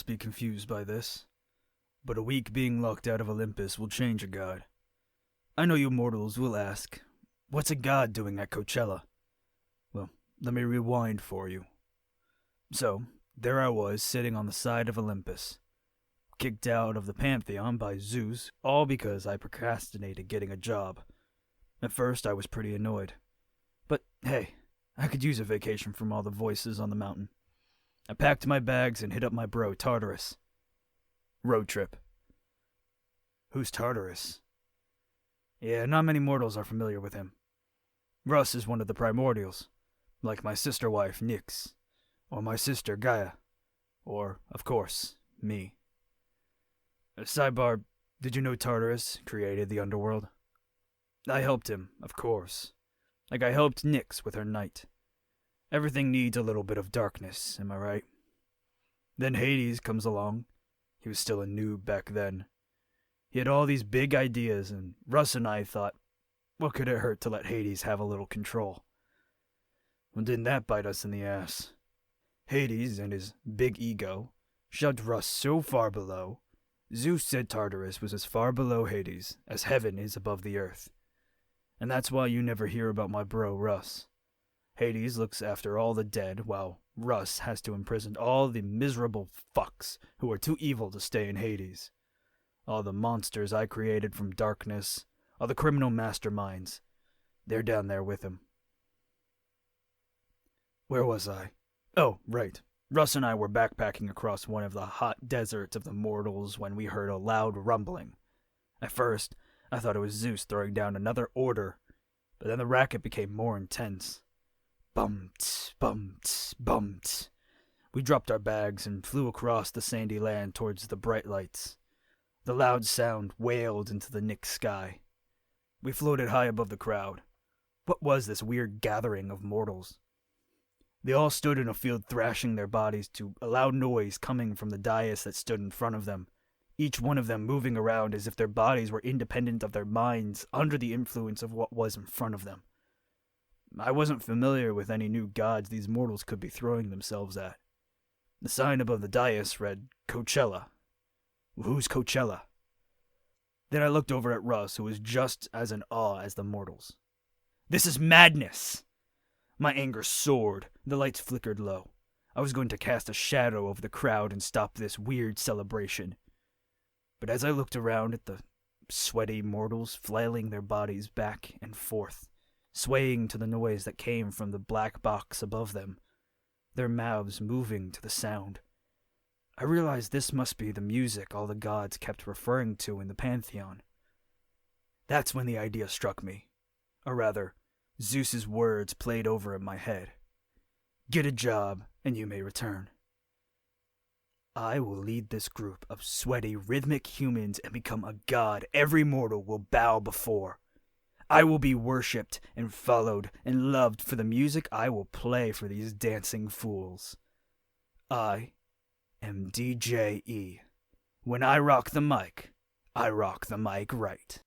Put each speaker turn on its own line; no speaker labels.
must be confused by this, but a week being locked out of Olympus will change a god. I know you mortals will ask, what's a god doing at Coachella? Well, let me rewind for you. So, there I was sitting on the side of Olympus, kicked out of the Pantheon by Zeus, all because I procrastinated getting a job. At first I was pretty annoyed. But hey, I could use a vacation from all the voices on the mountain. I packed my bags and hit up my bro, Tartarus. Road trip. Who's Tartarus? Yeah, not many mortals are familiar with him. Russ is one of the Primordials, like my sister wife, Nyx, or my sister, Gaia, or, of course, me. Sidebar, did you know Tartarus created the underworld? I helped him, of course. Like I helped Nyx with her night. Everything needs a little bit of darkness, am I right? Then Hades comes along. He was still a noob back then. He had all these big ideas, and Russ and I thought, what could it hurt to let Hades have a little control? Well, didn't that bite us in the ass? Hades and his big ego shoved Russ so far below, Zeus said Tartarus was as far below Hades as heaven is above the earth. And that's why you never hear about my bro, Russ. Hades looks after all the dead, while Russ has to imprison all the miserable fucks who are too evil to stay in Hades. All the monsters I created from darkness, all the criminal masterminds, they're down there with him. Where was I? Oh, right. Russ and I were backpacking across one of the hot deserts of the mortals when we heard a loud rumbling. At first, I thought it was Zeus throwing down another order, but then the racket became more intense. Bum-ts, bum-ts, bum-ts. We dropped our bags and flew across the sandy land towards the bright lights. The loud sound wailed into the nick sky. We floated high above the crowd. What was this weird gathering of mortals? They all stood in a field thrashing their bodies to a loud noise coming from the dais that stood in front of them, each one of them moving around as if their bodies were independent of their minds under the influence of what was in front of them. I wasn't familiar with any new gods these mortals could be throwing themselves at. The sign above the dais read, Coachella. Who's Coachella? Then I looked over at Russ, who was just as in awe as the mortals. This is madness! My anger soared. The lights flickered low. I was going to cast a shadow over the crowd and stop this weird celebration. But as I looked around at the sweaty mortals flailing their bodies back and forth, swaying to the noise that came from the black box above them, their mouths moving to the sound, I realized this must be the music all the gods kept referring to in the Pantheon. That's when the idea struck me. Or rather, Zeus's words played over in my head. Get a job, and you may return. I will lead this group of sweaty, rhythmic humans and become a god every mortal will bow before. I will be worshipped and followed and loved for the music I will play for these dancing fools. I am DJE. When I rock the mic right.